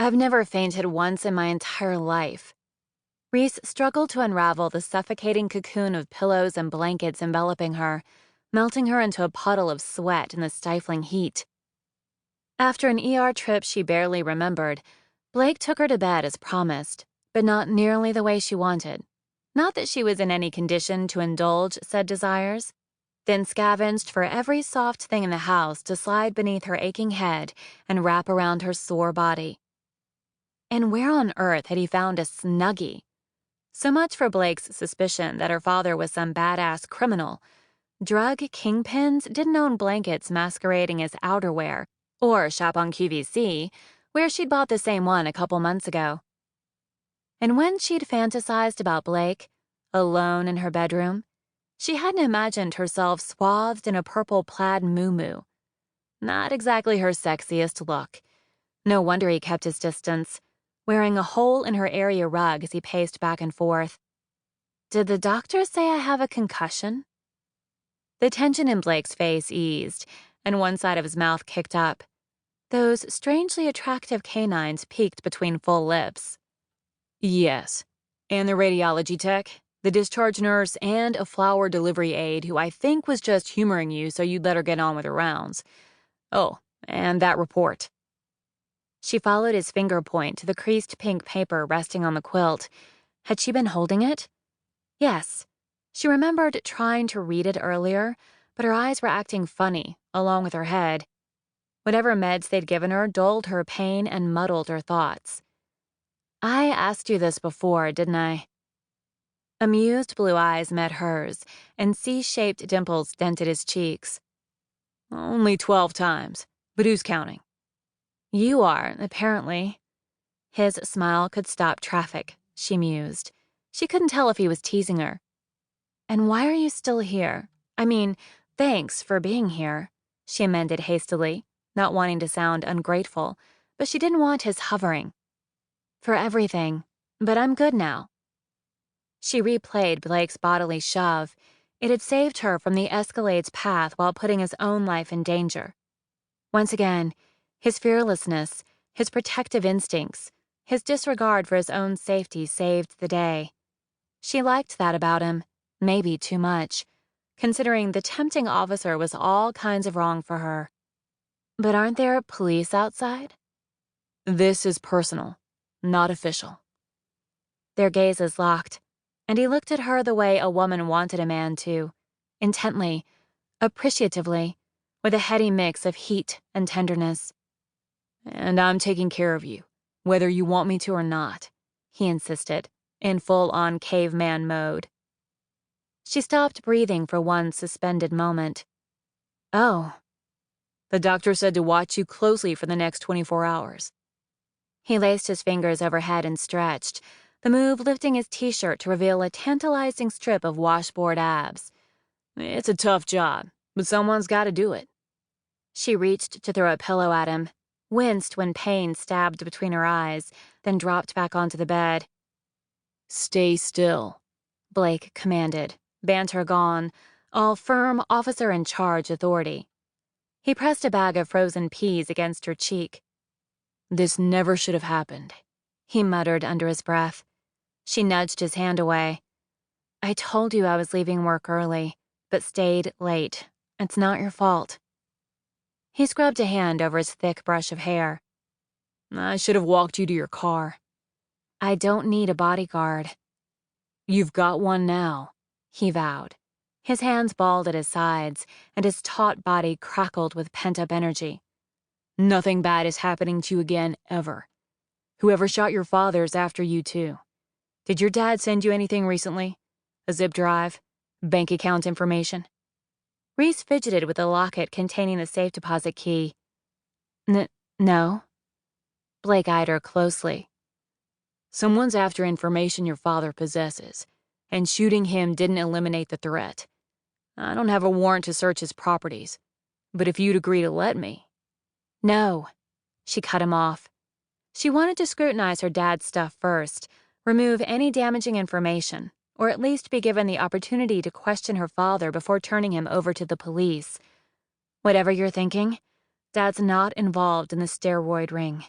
I've never fainted once in my entire life. Reese struggled to unravel the suffocating cocoon of pillows and blankets enveloping her, melting her into a puddle of sweat in the stifling heat. After an ER trip she barely remembered, Blake took her to bed as promised, but not nearly the way she wanted. Not that she was in any condition to indulge said desires, then scavenged for every soft thing in the house to slide beneath her aching head and wrap around her sore body. And where on earth had he found a Snuggie? So much for Blake's suspicion that her father was some badass criminal. Drug kingpins didn't own blankets masquerading as outerwear, or shop on QVC, where she'd bought the same one a couple months ago. And when she'd fantasized about Blake, alone in her bedroom, she hadn't imagined herself swathed in a purple plaid muumuu. Not exactly her sexiest look. No wonder he kept his distance, wearing a hole in her area rug as he paced back and forth. Did the doctor say I have a concussion? The tension in Blake's face eased, and one side of his mouth kicked up. Those strangely attractive canines peeked between full lips. Yes, and the radiology tech, the discharge nurse, and a flower delivery aide who I think was just humoring you so you'd let her get on with her rounds. Oh, and that report. She followed his finger point to the creased pink paper resting on the quilt. Had she been holding it? Yes. She remembered trying to read it earlier, but her eyes were acting funny, along with her head. Whatever meds they'd given her dulled her pain and muddled her thoughts. I asked you this before, didn't I? Amused blue eyes met hers, and C-shaped dimples dented his cheeks. Only 12 times, but who's counting? You are, apparently. His smile could stop traffic, she mused. She couldn't tell if he was teasing her. And why are you still here? I mean, thanks for being here, she amended hastily, not wanting to sound ungrateful, but she didn't want his hovering. For everything, but I'm good now. She replayed Blake's bodily shove. It had saved her from the Escalade's path while putting his own life in danger. Once again, his fearlessness, his protective instincts, his disregard for his own safety saved the day. She liked that about him, maybe too much, considering the tempting officer was all kinds of wrong for her. But aren't there police outside? This is personal, not official. Their gazes locked, and he looked at her the way a woman wanted a man to, intently, appreciatively, with a heady mix of heat and tenderness. And I'm taking care of you, whether you want me to or not, he insisted, in full-on caveman mode. She stopped breathing for one suspended moment. Oh. The doctor said to watch you closely for the next 24 hours. He laced his fingers overhead and stretched, the move lifting his t-shirt to reveal a tantalizing strip of washboard abs. It's a tough job, but someone's got to do it. She reached to throw a pillow at him, winced when pain stabbed between her eyes, then dropped back onto the bed. Stay still, Blake commanded, banter gone, all firm officer-in-charge authority. He pressed a bag of frozen peas against her cheek. This never should have happened, he muttered under his breath. She nudged his hand away. I told you I was leaving work early, but stayed late. It's not your fault. He scrubbed a hand over his thick brush of hair. I should have walked you to your car. I don't need a bodyguard. You've got one now, he vowed. His hands balled at his sides, and his taut body crackled with pent-up energy. Nothing bad is happening to you again, ever. Whoever shot your father's after you, too. Did your dad send you anything recently? A zip drive? Bank account information? Reese fidgeted with the locket containing the safe deposit key. No. Blake eyed her closely. Someone's after information your father possesses, and shooting him didn't eliminate the threat. I don't have a warrant to search his properties, but if you'd agree to let me. No, she cut him off. She wanted to scrutinize her dad's stuff first, remove any damaging information, or at least be given the opportunity to question her father before turning him over to the police. Whatever you're thinking, Dad's not involved in the steroid ring.